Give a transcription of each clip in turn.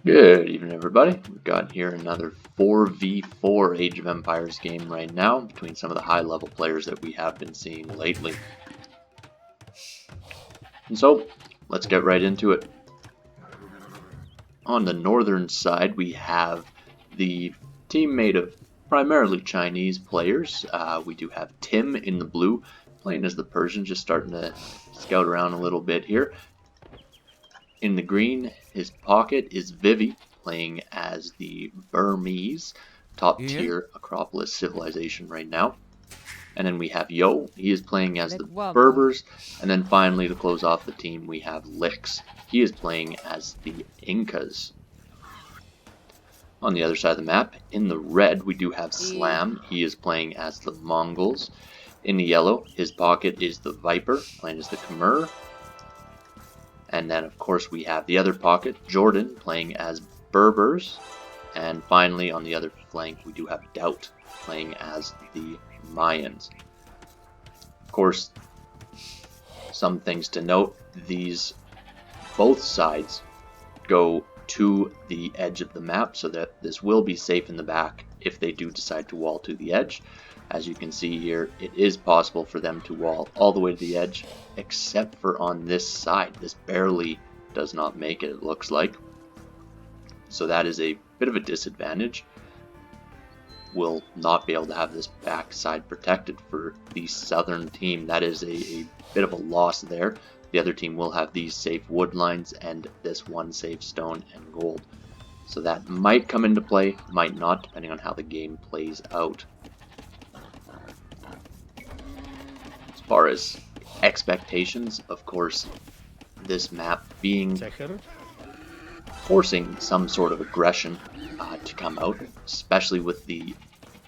Good evening, everybody. We've got here another 4v4 Age of Empires game right now between some of the high-level players that we have been seeing lately. And so, let's get right into it. On the northern side, we have the team made of primarily Chinese players. We do have Tim in the blue, playing as the Persians, just starting to scout around a little bit here. In the green, his pocket is Vivi, playing as the Burmese, top tier acropolis civilization right now. And then we have Yo, he is playing as the Berbers. And then finally, to close off the team, we have Lix, he is playing as the Incas. On the other side of the map, in the red, we do have Slam, he is playing as the Mongols. In the yellow, his pocket is the Viper, playing as the Khmer. And then, of course, we have the other pocket, Jordan, playing as Berbers. And finally, on the other flank, we do have DauT, playing as the Mayans. Of course, some things to note, both sides go to the edge of the map, so that this will be safe in the back if they do decide to wall to the edge. As you can see here, it is possible for them to wall all the way to the edge, except for on this side. This barely does not make it, it looks like. So that is a bit of a disadvantage. We'll not be able to have this back side protected for the southern team. That is a bit of a loss there. The other team will have these safe wood lines and this one safe stone and gold. So that might come into play, might not, depending on how the game plays out. As far as expectations, of course, this map being forcing some sort of aggression to come out, especially with the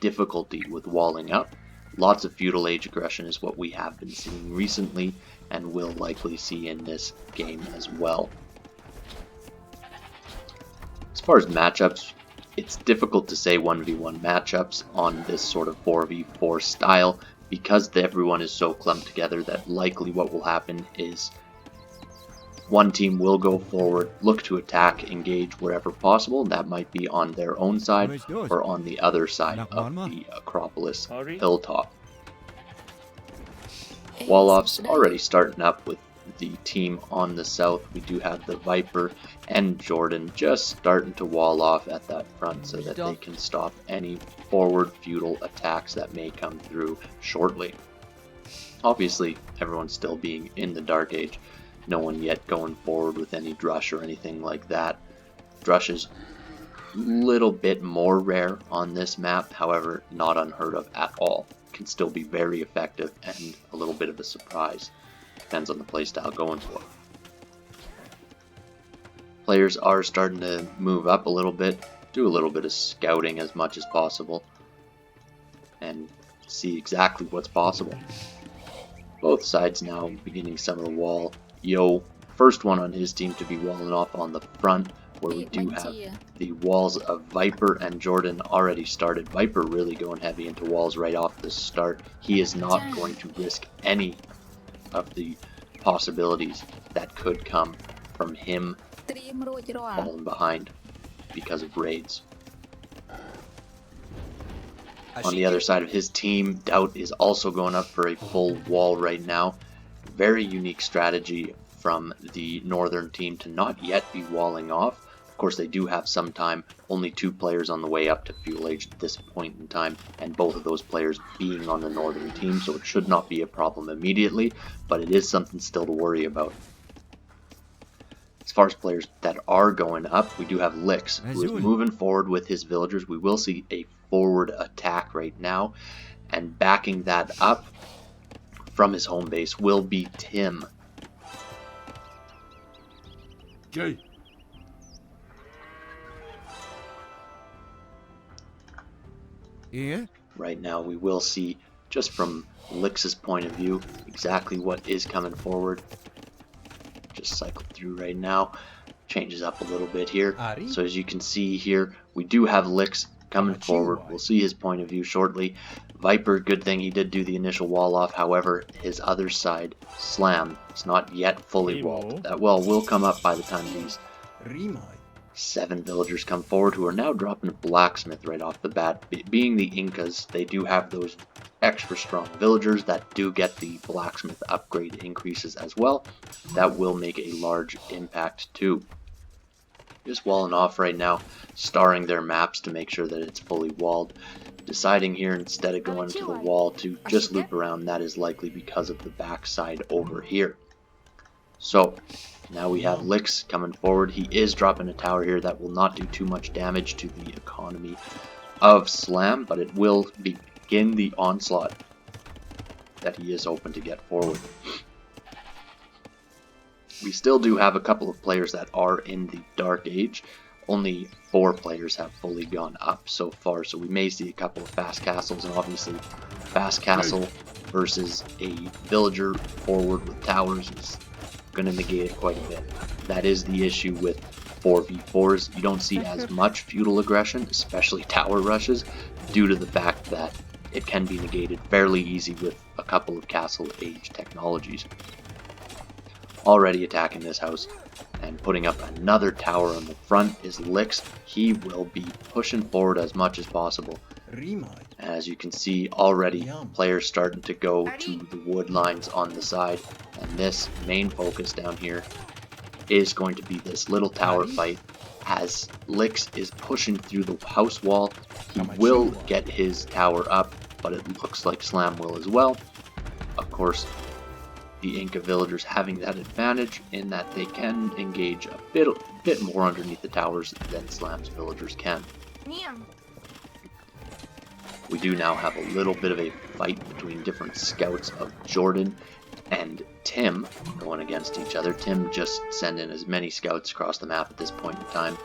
difficulty with walling up. Lots of feudal age aggression is what we have been seeing recently and will likely see in this game as well. As far as matchups, it's difficult to say 1v1 matchups on this sort of 4v4 style because everyone is so clumped together that likely what will happen is one team will go forward, look to attack, engage wherever possible. That might be on their own side or on the other side of the Acropolis hilltop. Wall-offs already starting up with the team on the south. We do have the Viper and Jordan just starting to wall off at that front so that they can stop any forward feudal attacks that may come through shortly. Obviously, everyone's still being in the Dark Age. No one yet going forward with any drush or anything like that. Drush is a little bit more rare on this map, however, not unheard of at all. Can still be very effective and a little bit of a surprise. Depends on the playstyle going for. Players are starting to move up a little bit, do a little bit of scouting as much as possible, and see exactly what's possible. Both sides now beginning some of the wall. Yo, first one on his team to be walling off on the front, where we do have the walls of Viper and Jordan already started. Viper really going heavy into walls right off the start. He is not going to risk any of the possibilities that could come from him falling behind because of raids. On the other side of his team, DauT is also going up for a full wall right now. Very unique strategy from the northern team to not yet be walling off. Of course, they do have some time, only 2 players on the way up to feudal age at this point in time, and both of those players being on the northern team, so it should not be a problem immediately, but it is something still to worry about. As far as players that are going up, we do have Lix, who is moving forward with his villagers. We will see a forward attack right now, and backing that up from his home base will be Tim. Jay. Yeah. Right now we will see, just from Lix's point of view, exactly what is coming forward. Just cycle through right now. Changes up a little bit here. So as you can see here, we do have Lix coming forward. We'll see his point of view shortly. Viper, good thing he did do the initial wall off. However, his other side, Slam, is not yet fully walled. That wall will come up by the time these 7 villagers come forward who are now dropping a blacksmith right off the bat. Being the Incas, they do have those extra strong villagers that do get the blacksmith upgrade increases as well. That will make a large impact too. Just walling off right now, starring their maps to make sure that it's fully walled. Deciding here, instead of going to the wall, to just loop around. That is likely because of the backside over here. So now we have Lix coming forward. He is dropping a tower here that will not do too much damage to the economy of Slam, but it will begin the onslaught that he is open to get forward. We still do have a couple of players that are in the Dark Age. Only 4 players have fully gone up so far, so we may see a couple of fast castles, and obviously fast castle versus a villager forward with towers is going to negate it quite a bit. That is the issue with 4v4s. You don't see as much feudal aggression, especially tower rushes, due to the fact that it can be negated fairly easy with a couple of castle age technologies. Already attacking this house and putting up another tower on the front is Lix. He will be pushing forward as much as possible. As you can see already, players starting to go to the wood lines on the side, and this main focus down here is going to be this little tower fight. As Lix is pushing through the house wall, he will get his tower up, but it looks like Slam will as well. Of course, the Inca villagers having that advantage in that they can engage a bit more underneath the towers than Slam's villagers can. We do now have a little bit of a fight between different scouts of Jordan and Tim going against each other. Tim just sending as many scouts across the map at this point in time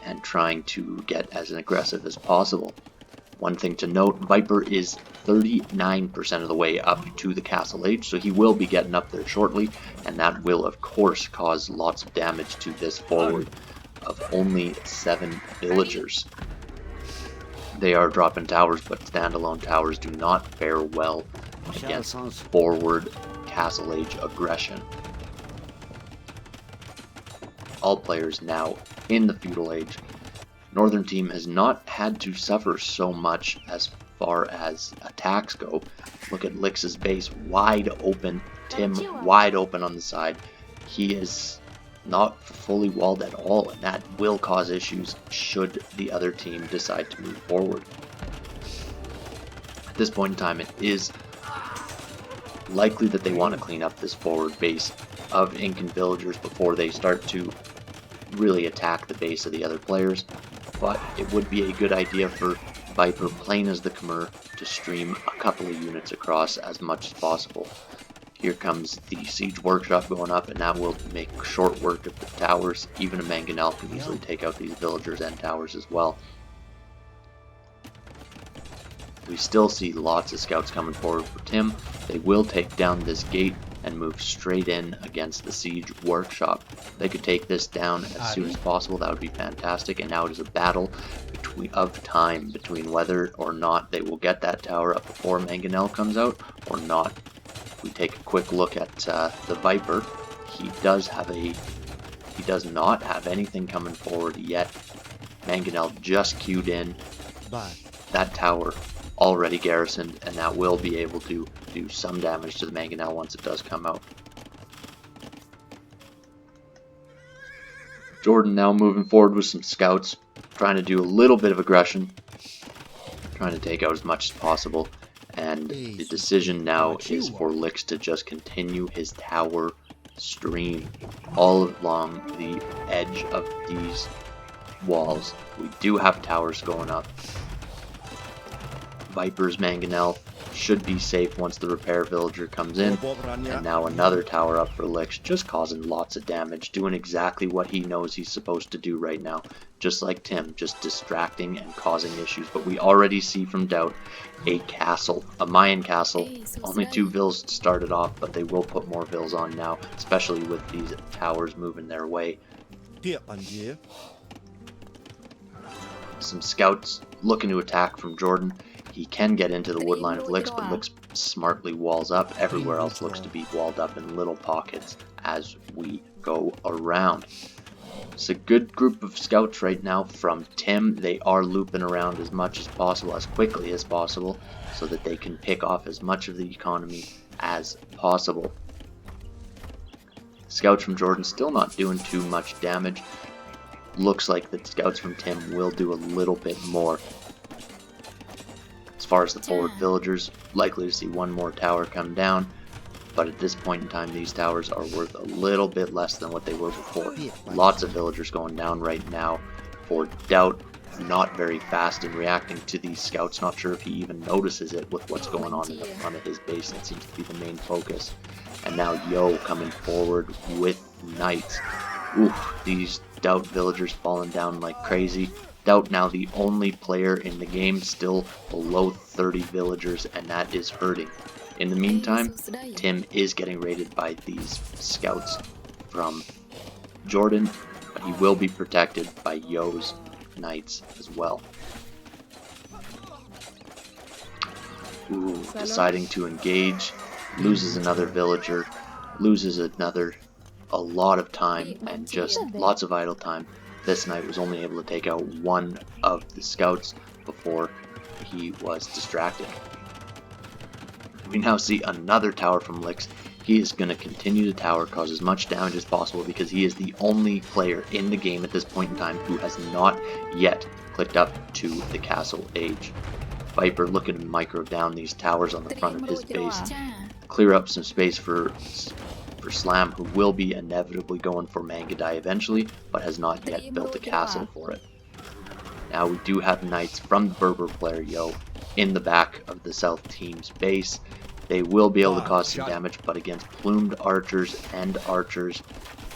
and trying to get as aggressive as possible. One thing to note, Viper is 39% of the way up to the castle age, so he will be getting up there shortly, and that will of course cause lots of damage to this forward of only 7 villagers. They are dropping towers, but standalone towers do not fare well against forward castle age aggression. All players now in the feudal age. Northern team has not had to suffer so much as far as attacks go. Look at Lix's base wide open, Tim wide open on the side. He is not fully walled at all, and that will cause issues should the other team decide to move forward. At this point in time, it is likely that they want to clean up this forward base of Incan villagers before they start to really attack the base of the other players. But it would be a good idea for Viper, playing as the Khmer, to stream a couple of units across as much as possible. Here comes the siege workshop going up, and that will make short work of the towers. Even a Mangonel can easily take out these villagers and towers as well. We still see lots of scouts coming forward for Tim. They will take down this gate and move straight in against the siege workshop. They could take this down as soon as possible. That would be fantastic. And now it is a battle of time between whether or not they will get that tower up before Mangonel comes out or not. If we take a quick look at the Viper, he does not have anything coming forward yet. Mangonel just queued in. That tower already garrisoned, and that will be able to do some damage to the Mangonel once it does come out. Jordan now moving forward with some scouts, trying to do a little bit of aggression, trying to take out as much as possible, and the decision now is for Lix to just continue his tower stream all along the edge of these walls. We do have towers going up. Viper's Mangonel should be safe once the repair villager comes in, and now another tower up for Lix, just causing lots of damage, doing exactly what he knows he's supposed to do right now, just like Tim, just distracting and causing issues. But we already see from DauT a castle, a Mayan castle. Only 2 vills started off, but they will put more vills on now, especially with these towers moving their way. Some scouts looking to attack from Jordan. He can get into the wood line of Lix, but Lix smartly walls up. Everywhere else looks to be walled up in little pockets as we go around. It's a good group of scouts right now from Tim. They are looping around as much as possible, as quickly as possible, so that they can pick off as much of the economy as possible. Scouts from Jordan still not doing too much damage. Looks like the scouts from Tim will do a little bit more. As far as the forward villagers, likely to see one more tower come down, but at this point in time these towers are worth a little bit less than what they were before. Lots of villagers going down right now for DauT. Not very fast in reacting to these scouts, not sure if he even notices it with what's going on in the front of his base. That seems to be the main focus. And now Yo coming forward with knights. Oof, these DauT villagers falling down like crazy. DauT now the only player in the game still below 30 villagers, and that is hurting. In the meantime, Tim is getting raided by these scouts from Jordan, but he will be protected by Yo's knights as well. Ooh, deciding to engage, loses another villager, loses a lot of time, and just lots of idle time. This knight was only able to take out one of the scouts before he was distracted. We now see another tower from Lix. He is going to continue to tower, cause as much damage as possible, because he is the only player in the game at this point in time who has not yet clicked up to the castle age. Viper looking to micro down these towers on the front of his base, clear up some space for Slam, who will be inevitably going for Mangadai eventually, but has not yet built a castle for it. Now we do have knights from the Berber player Yo in the back of the south team's base. They will be able to cause some damage, but against plumed archers and archers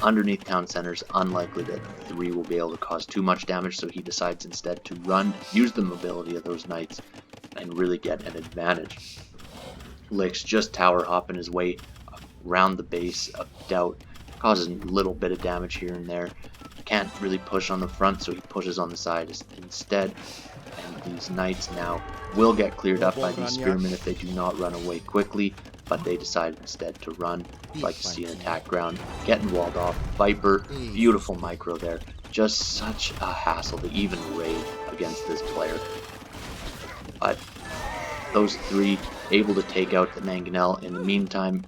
underneath town centers, unlikely that 3 will be able to cause too much damage, so he decides instead to run, use the mobility of those knights, and really get an advantage. Lix just tower hopping his way around the base of DauT, causes a little bit of damage here and there. Can't really push on the front, so he pushes on the side instead. And these knights now will get cleared up by these spearmen if they do not run away quickly, but they decide instead to run. Like to see an attack ground, getting walled off. Viper, beautiful micro there. Just such a hassle to even raid against this player. But those 3 able to take out the Mangonel. In the meantime,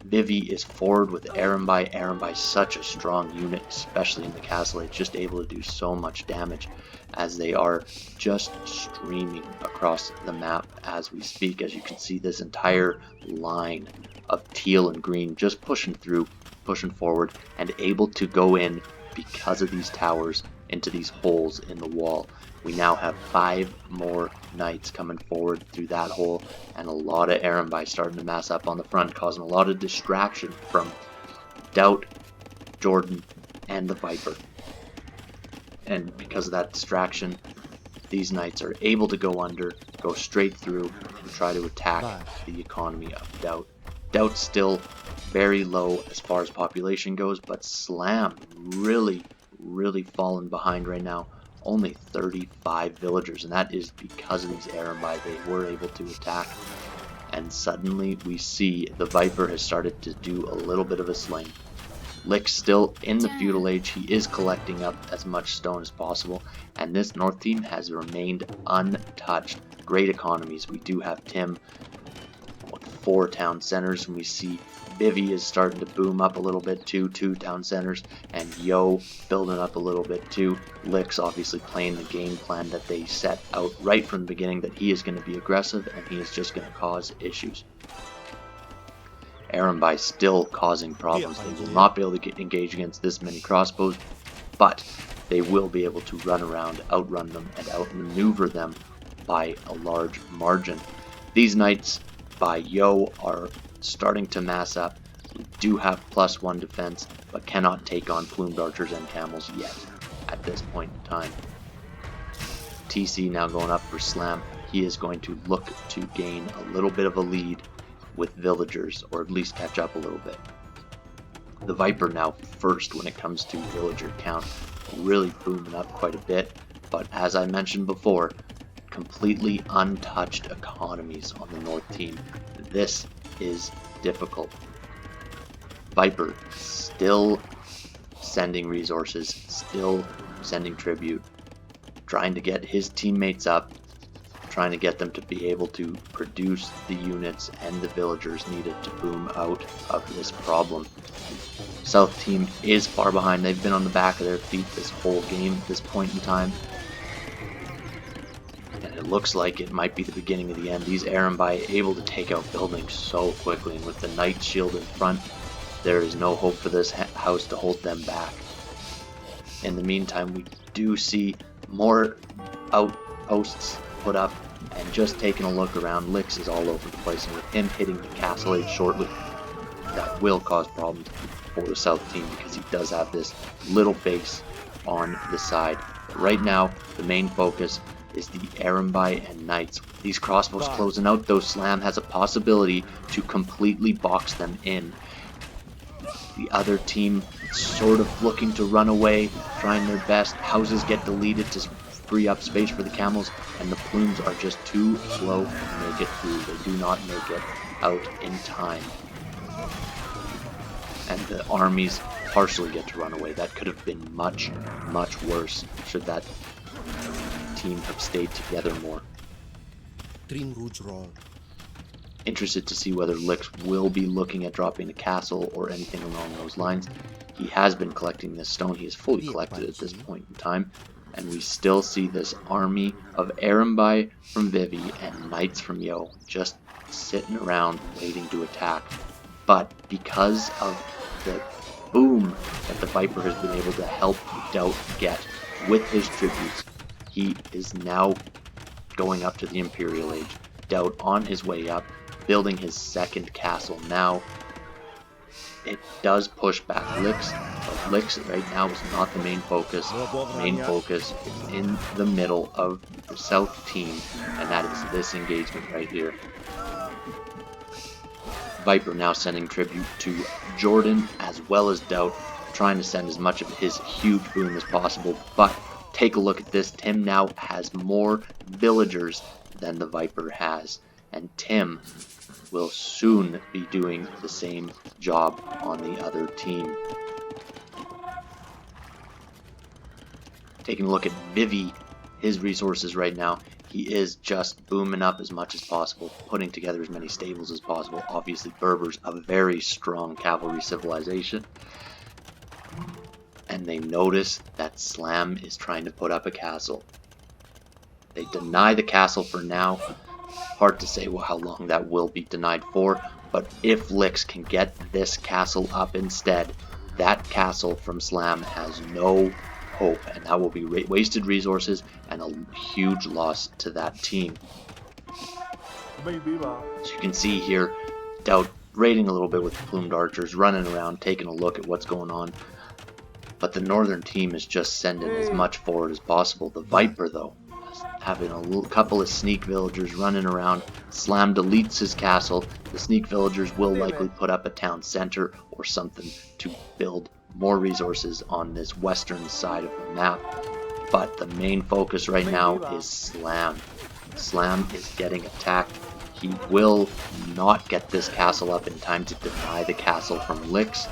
Vivi is forward with Arambai. Arambai such a strong unit, especially in the castle. It's just able to do so much damage as they are just streaming across the map as we speak. As you can see, this entire line of teal and green just pushing through, pushing forward, and able to go in because of these towers into these holes in the wall. We now have 5 more knights coming forward through that hole, and a lot of Arambai starting to mass up on the front, causing a lot of distraction from DauT, Jordan, and the Viper. And because of that distraction, these knights are able to go under, go straight through, and try to attack the economy of DauT. DauT's still very low as far as population goes, but Slam really fallen behind right now. Only 35 villagers, and that is because of these Arambai. They were able to attack, and suddenly we see the Viper has started to do a little bit of a sling. Lix still in the feudal age. He is collecting up as much stone as possible, and this north team has remained untouched. Great economies. We do have Tim with 4 town centers, and we see Vivi is starting to boom up a little bit too, 2 town centers, and Yo building up a little bit too. Lix obviously playing the game plan that they set out right from the beginning, that he is going to be aggressive and he is just going to cause issues. Arambai still causing problems. They will not be able to engage against this many crossbows, but they will be able to run around, outrun them, and outmaneuver them by a large margin. These knights by Yo are starting to mass up. We do have +1 defense, but cannot take on plumed archers and camels yet at this point in time. TC now going up for Slam. He is going to look to gain a little bit of a lead with villagers, or at least catch up a little bit. The Viper now first when it comes to villager count, really booming up quite a bit, but as I mentioned before, completely untouched economies on the north team. This is difficult. Viper still sending resources, still sending tribute, trying to get his teammates up, trying to get them to be able to produce the units and the villagers needed to boom out of this problem. South team is far behind. They've been on the back of their feet this whole game at this point in time. And it looks like it might be the beginning of the end. These Arambai able to take out buildings so quickly, and with the Knight shield in front, there is no hope for this house to hold them back. In the meantime, we do see more outposts put up, and just taking a look around, Lix is all over the place, and with him hitting the castle age shortly, that will cause problems for the South team because he does have this little base on the side. But right now, the main focus is the Arambai and Knights. These crossbows closing out, though Slam has a possibility to completely box them in. The other team sort of looking to run away, trying their best. Houses get deleted to free up space for the camels, and the plumes are just too slow to make it through. They do not make it out in time. And the armies partially get to run away. That could have been much, much worse should that team have stayed together more. Interested to see whether Lix will be looking at dropping a castle or anything along those lines. He has been collecting this stone. He is fully collected at this point in time. And we still see this army of Arambai from Vivi and Knights from Yo just sitting around waiting to attack. But because of the boom that the Viper has been able to help DauT get with his tributes, he is now going up to the Imperial Age. DauT on his way up, building his second castle now. It does push back Lix, but Lix right now is not the main focus. The main focus is in the middle of the South team, and that is this engagement right here. Viper now sending tribute to Jordan as well as DauT, trying to send as much of his huge boom as possible, but take a look at this. Tim now has more villagers than the Viper has, and Tim will soon be doing the same job on the other team. Taking a look at Vivi, his resources right now, he is just booming up as much as possible, putting together as many stables as possible. Obviously Berbers, a very strong cavalry civilization. And they notice that Slam is trying to put up a castle. They deny the castle for now. Hard to say how long that will be denied for, but if Lix can get this castle up instead, that castle from Slam has no hope, and that will be wasted resources and a huge loss to that team. As you can see here, DauT raiding a little bit with the plumed archers, running around, taking a look at what's going on. But the northern team is just sending as much forward as possible. The Viper, though, having a couple of sneak villagers running around. Slam deletes his castle. The sneak villagers will likely put up a town center or something to build more resources on this western side of the map. But the main focus right now is Slam. Slam is getting attacked. He will not get this castle up in time to deny the castle from Lix.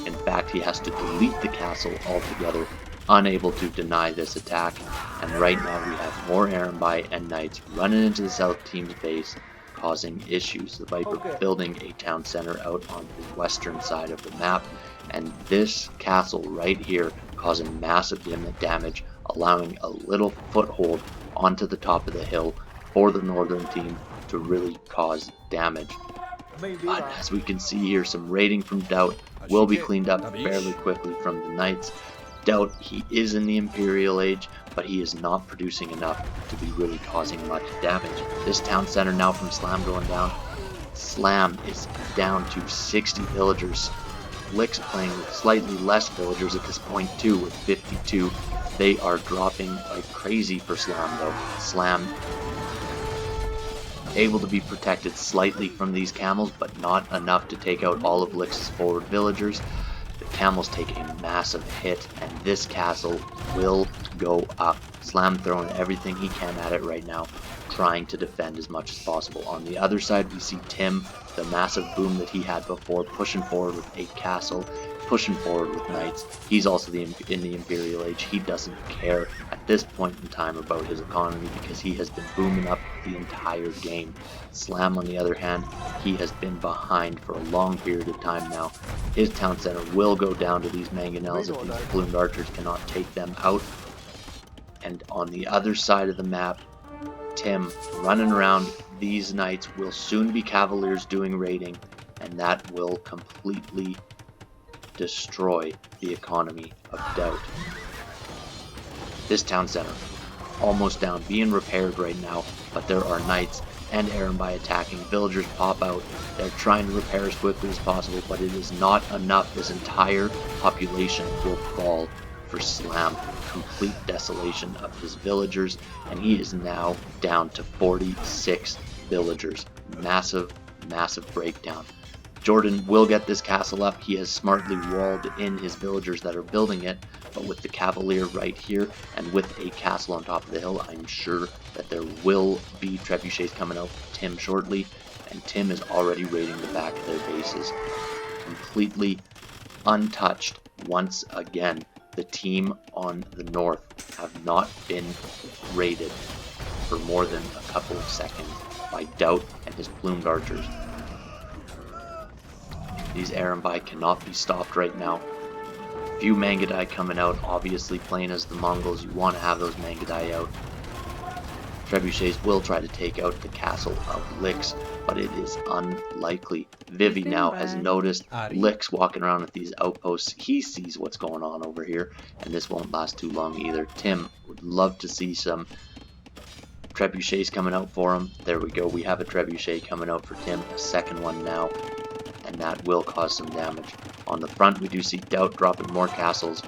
In fact, he has to delete the castle altogether, unable to deny this attack. And right now we have more Arambai and Knights running into the South team's base, causing issues. The Viper building a town center out on the western side of the map, and this castle right here causing massive damage, allowing a little foothold onto the top of the hill for the northern team to really cause damage. But as we can see here, some raiding from DauT will be cleaned up fairly quickly from the Knights. DauT, he is in the Imperial Age, but he is not producing enough to be really causing much damage. This town center now from Slam going down. Slam is down to 60 villagers. Lix playing with slightly less villagers at this point too, with 52. They are dropping like crazy for Slam though. Slam able to be protected slightly from these camels, but not enough to take out all of Lix's forward villagers. The camels take a massive hit, and this castle will go up. Slam throwing everything he can at it right now, trying to defend as much as possible. On the other side, we see Tim, the massive boom that he had before, pushing forward with a castle. pushing forward with knights. He's also in the Imperial Age. He doesn't care at this point in time about his economy because he has been booming up the entire game. Slam, on the other hand, he has been behind for a long period of time now. His town center will go down to these mangonels if these plumed archers cannot take them out. And on the other side of the map, Tim running around. These knights will soon be cavaliers doing raiding, and that will completely destroy the economy of DauT. This town center almost down, being repaired right now, but there are knights and Arambai attacking. Villagers pop out. They're trying to repair as quickly as possible, but it is not enough. This entire population will fall for Slam. Complete desolation of his villagers, and he is now down to 46 villagers. Massive breakdown. Jordan will get this castle up. He has smartly walled in his villagers that are building it, but with the cavalier right here and with a castle on top of the hill, I'm sure that there will be trebuchets coming out for Tim shortly, and Tim is already raiding the back of their bases. Completely untouched once again. The team on the north have not been raided for more than a couple of seconds by DauT and his plumed archers. These Arambai cannot be stopped right now. Few Mangudai coming out, obviously playing as the Mongols. You want to have those Mangudai out. Trebuchets will try to take out the castle of Lix, but it is unlikely. Vivi now has noticed Lix walking around at these outposts. He sees what's going on over here, and this won't last too long either. Tim would love to see some trebuchets coming out for him. There we go. We have a trebuchet coming out for Tim, a second one now, and that will cause some damage. On the front, we do see DauT dropping more castles.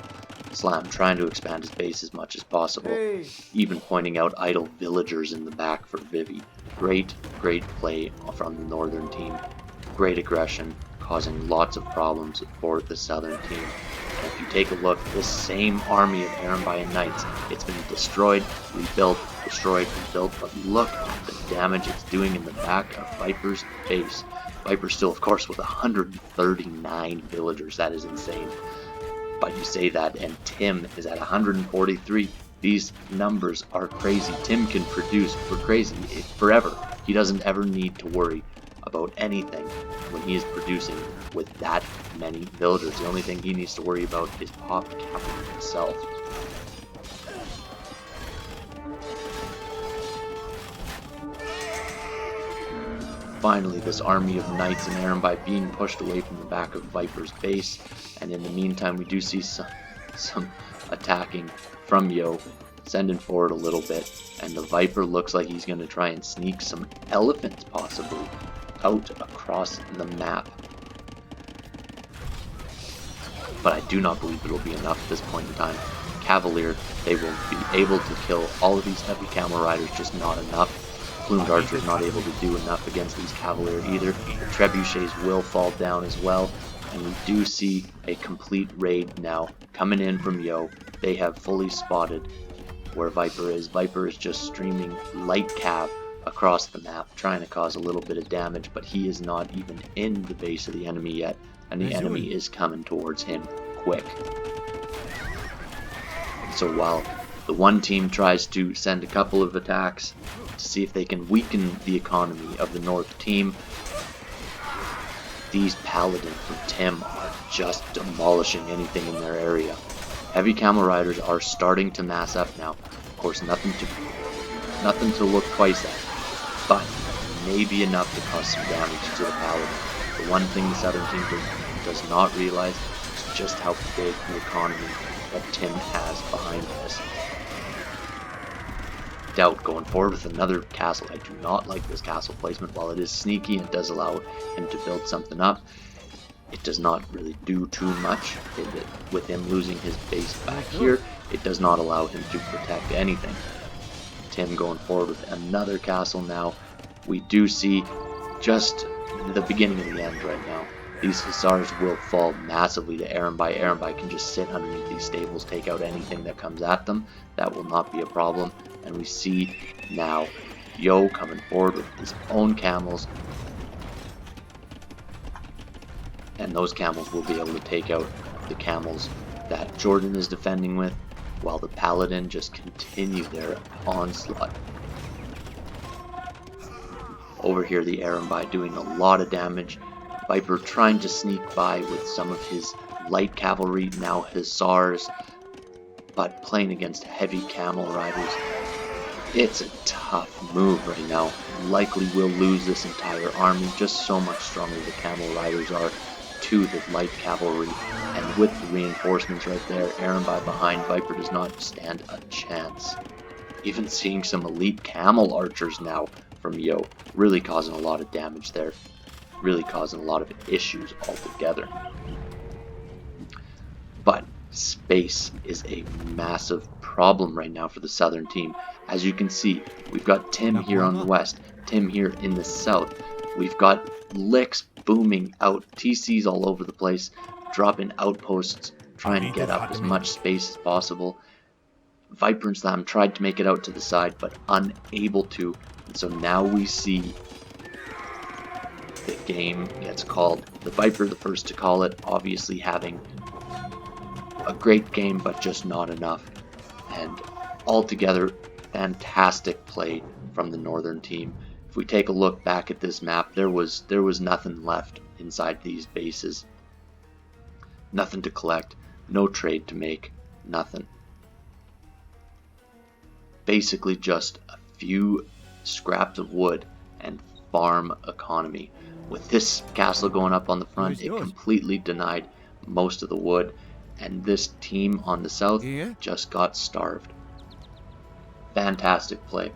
Slam trying to expand his base as much as possible, even pointing out idle villagers in the back for Vivi. Great play from the northern team. Great aggression, causing lots of problems for the southern team. And if you take a look, this same army of Arambai and Knights, it's been destroyed, rebuilt, destroyed, rebuilt, but look at the damage it's doing in the back of Viper's base. Viper still, of course, with 139 villagers. That is insane. But you say that, and Tim is at 143. These numbers are crazy. Tim can produce for crazy forever. He doesn't ever need to worry about anything when he is producing with that many villagers. The only thing he needs to worry about is pop capital itself. Finally, this army of knights and Arambai being pushed away from the back of Viper's base, and in the meantime we do see some attacking from Yo, sending forward a little bit, and the Viper looks like he's going to try and sneak some elephants possibly out across the map. But I do not believe it will be enough at this point in time. Cavalier, they will be able to kill all of these heavy camel riders, just not enough. Plumed Archer is not able to do enough against these Cavalier either. The Trebuchets will fall down as well, and we do see a complete raid now coming in from Yo. They have fully spotted where Viper is. Viper is just streaming light cav across the map, trying to cause a little bit of damage, but he is not even in the base of the enemy yet, and the enemy is coming towards him quick. So while the one team tries to send a couple of attacks to see if they can weaken the economy of the North team, these Paladins from Tim are just demolishing anything in their area. Heavy Camel Riders are starting to mass up now. Of course, nothing to look twice at, but maybe enough to cause some damage to the Paladin. The one thing the Southern team does not realize is just how big the economy that Tim has behind this. DauT going forward with another castle. I do not like this castle placement. While it is sneaky and does allow him to build something up, it does not really do too much. With him losing his base back here, it does not allow him to protect anything. Tim going forward with another castle now. We do see just the beginning of the end right now. These Hussars will fall massively to Arambai. Arambai can just sit underneath these stables, take out anything that comes at them. That will not be a problem. And we see now Yo coming forward with his own camels. And those camels will be able to take out the camels that Jordan is defending with, while the Paladin just continue their onslaught. Over here, the Arambai doing a lot of damage. Viper trying to sneak by with some of his light cavalry, now hussars, but playing against heavy camel riders. It's a tough move right now. Likely will lose this entire army, just so much stronger the camel riders are to the light cavalry. And with the reinforcements right there, Arambai behind, Viper does not stand a chance. Even seeing some elite camel archers now from Yo, really causing a lot of damage there. Really causing a lot of issues altogether. But space is a massive problem right now for the southern team. As you can see, we've got Tim here on the west, Tim here in the south. We've got Licks booming out, TCs all over the place, dropping outposts, trying to get up as much space as possible. Viper and Slam tried to make it out to the side, but unable to. And so now we see the game gets called. The Viper, the first to call it, obviously having a great game, but just not enough. And altogether, fantastic play from the northern team. If we take a look back at this map, there was nothing left inside these bases. Nothing to collect, no trade to make, nothing. Basically just a few scraps of wood and farm economy. With this castle going up on the front, it completely denied most of the wood, and this team on the south just got starved. Fantastic play.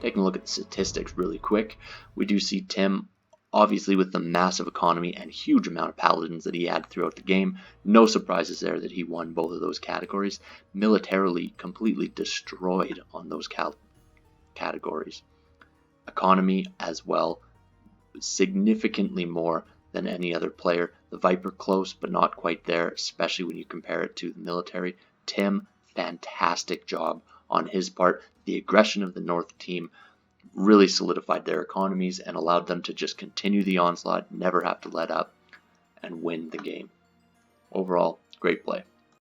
Taking a look at the statistics really quick, we do see Tim obviously with the massive economy and huge amount of paladins that he had throughout the game. No surprises there that he won both of those categories. Militarily completely destroyed on those categories. Economy as well, significantly more than any other player. The Viper close, but not quite there, especially when you compare it to the military. Tim, fantastic job on his part. The aggression of the North team really solidified their economies and allowed them to just continue the onslaught, never have to let up, and win the game. Overall, great play.